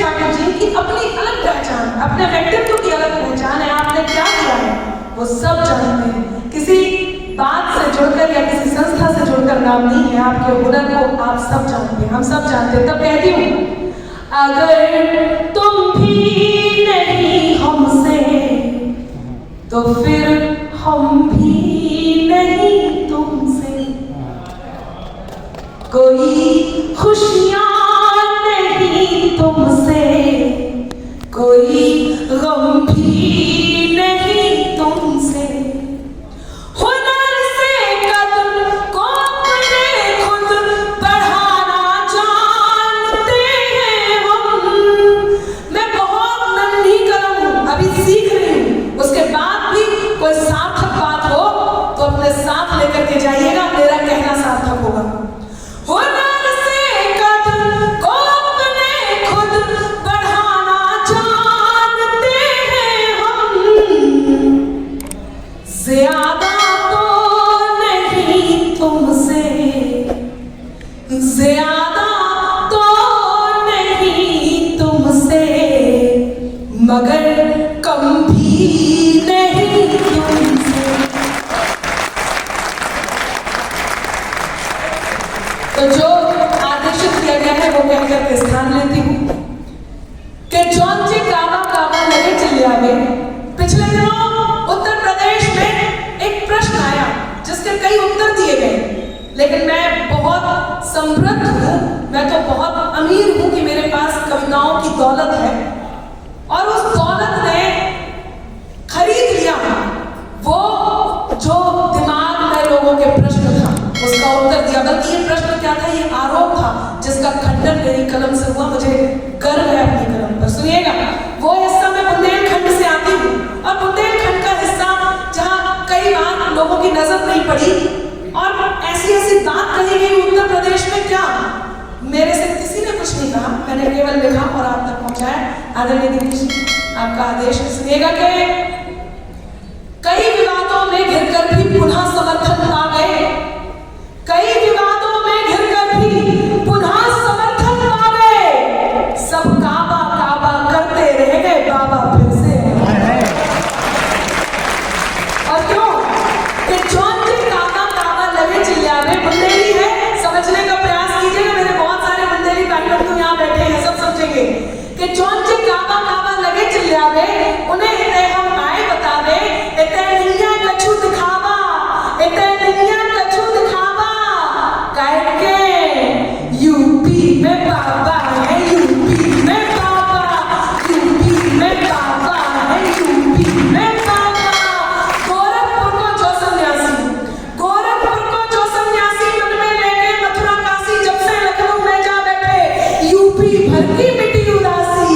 ठाकुर जी की अपनी अलग पहचान, अपने व्यक्तित्व की अलग पहचान है। आपने क्या किया है वो सब जानते हैं। किसी बात से जुड़कर या किसी संस्था से जुड़कर नाम नहीं है, आपके हुनर को आप सब जानते हैं, हम सब जानते हैं। तब कहती हूँ, अगर तुम भी नहीं हमसे तो फिर हम भी नहीं तुमसे, कोई खुशियाँ नहीं तुमसे, कोई गम भी नहीं तुमसे। हुनर से कदम को अपने खुद बढ़ाना जानते हैं हम। मैं बहुत नन्ही कलम हूँ, अभी सीख रही हूँ, उसके बाद भी कोई सार्थक बात हो तो अपने साथ लेकर के जाइएगा, मेरा कहना सार्थक होगा। हुनर से कदम को अपने खुद बढ़ाना जानते हैं हम, ज्यादा तो नहीं तुमसे, ज्यादा तो नहीं तुमसे, मगर कम भी नहीं तुमसे। तो जो आदेशित किया गया है वो कहकर के स्थान लेती हूँ कि जौनचे काबा काबा लगे चिल्लावे। पिछले दिनों उत्तर प्रदेश में एक प्रश्न आया जिसके कई उत्तर दिए गए, लेकिन मैं बहुत समृद्ध हूँ, मैं तो बहुत अमीर हूँ कि मेरे पास कविताओं की दौलत है, और उस दौलत ने खरीद लिया वो जो दिमाग में लोगों के प्रश्न था उसका उत्तर दिया। बल्कि ये प्रश्न क्या था, ये आरोप था जिसका खंडन मेरी कलम से हुआ। मुझे गर्व है अपनी कलम पर। सुनिएगा, वो हिस्सा मैं बुंदेलखंड से आती हूँ, और बुंदेलखंड का हिस्सा जहाँ कई बार लोगों की नजर नहीं पड़ी और ऐसी ऐसी बात कही गई उत्तर प्रदेश में, क्या मेरे से किसी ने कुछ नहीं कहा, मैंने केवल लिखा और आप तक पहुंचाया। आदरणीय दिनेश जी, आपका आदेश है। सुनिएगा कि कई विवादों में घिरकर भी पुनः समर्थन पा गए, कई विवादों में घिरकर भी पुनः समर्थन पा गए, सब काबा काबा करते रह गए, बाबा फिर से। और क्यों कि जौन के काबा काबा लगे चिल्लावे, बुंदेली है, समझने का प्रयास कीजिएगा। मेरे बहुत सारे बुंदेली बैठक तो यहाँ बैठे हैं, सब समझेंगे कि जौन के काबा काबा लगे चिल्लावे, उन्हें इतने हम आए बतावे, इतने नैया कछु दिखावा, इतने नैया कछु दिखावा, कह के यूपी में बाबा है, यूपी में बाबा, यूपी में बाबा है, यूपी में बाबा। गोरखपुर को जो सन्यासी, गोरखपुर को जो सन्यासी मन में लेके मथुरा काशी जब से लखनऊ में जा बैठे, यूपी भर की मिट्टी उदासी,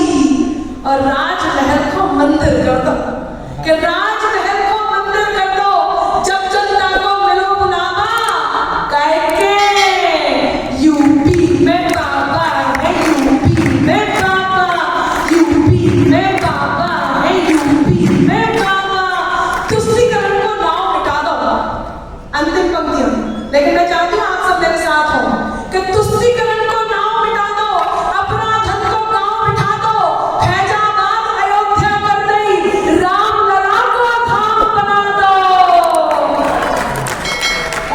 और राजमहल को मंदिर कर दो, कि राजमहल को मंदिर कर दो, जब जनता को मिलो बुलावा, कह के यूपी में बाबा है, यूपी में बाबा, यूपी में बाबा है, यूपी में बाबा। तुष्टीकरण को नाव मिटा दो, अंतिम पंक्तियां, लेकिन मैं चाहती हूँ आप सब मेरे साथ हो कि तुष्टीकरण को नाव मिटा दो, अपराधन को गांव बिठा दो, फैजाबाद अयोध्या कर दई, रामलला को धाम बना दो।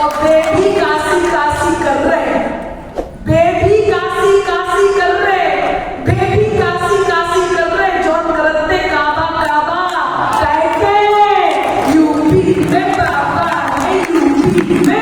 और बेबी काशी काशी कर रहे, बेबी काशी काशी कर रहे, बेबी काशी काशी कर रहे, जौन करते काबा काबा, कह के यूपी में बाबा है, यूपी में